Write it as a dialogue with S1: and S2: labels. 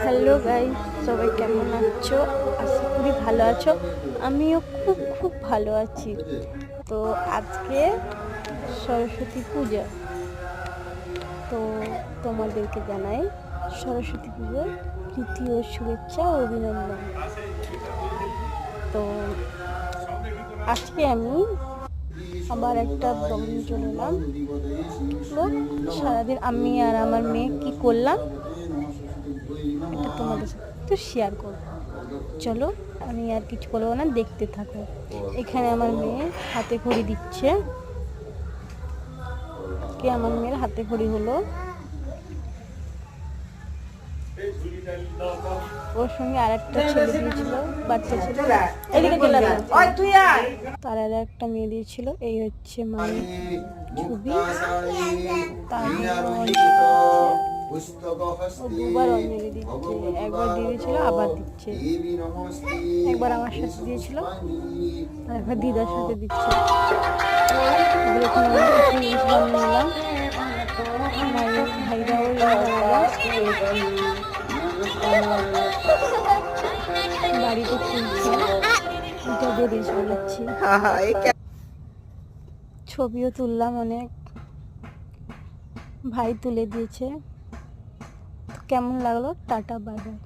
S1: Hello guys, সবাই কেমন আছো? আশা করি ভালো আছো। আমিও খুব খুব ভালো আছি। তো আজকে সরস্বতী পূজা, তো তোমাদেরকে জানাই সরস্বতী পুজোর প্রীতি ও শুভেচ্ছা ও অভিনন্দন। তো আজকে আমি আবার একটা ব্লগ নিয়ে চলে এলাম। সারাদিন আমি আর আমার মেয়ে কি করলাম এটা তোমাদের সাথে তো শেয়ার করব। চলো, আমি আর কিছু বলবো না, দেখতে থাকো। এখানে আমার মেয়ে হাতে খড়ি দিচ্ছে। আমার মেয়ের হাতে খড়ি হলো, ওর সঙ্গে আর একটা ছেলে দিয়েছিল, বাচ্চা ছেলে। এদিকে চলে আসলাম, তার আর একটা মেয়ে দিয়েছিল। এই হচ্ছে মায়ের ছবি। তার দুবার অঞ্জলি দিচ্ছে, একবার দিয়েছিল আবার দিচ্ছে, একবার আমার সাথে দিয়েছিল আর একবার দিদার সাথে দিচ্ছে। নিলাম, ভাইরাও বাড়িতে খুলছে, ছবিও তুললাম অনেক, ভাই তুলে দিয়েছে। কেমন লাগলো? Tata, bye bye.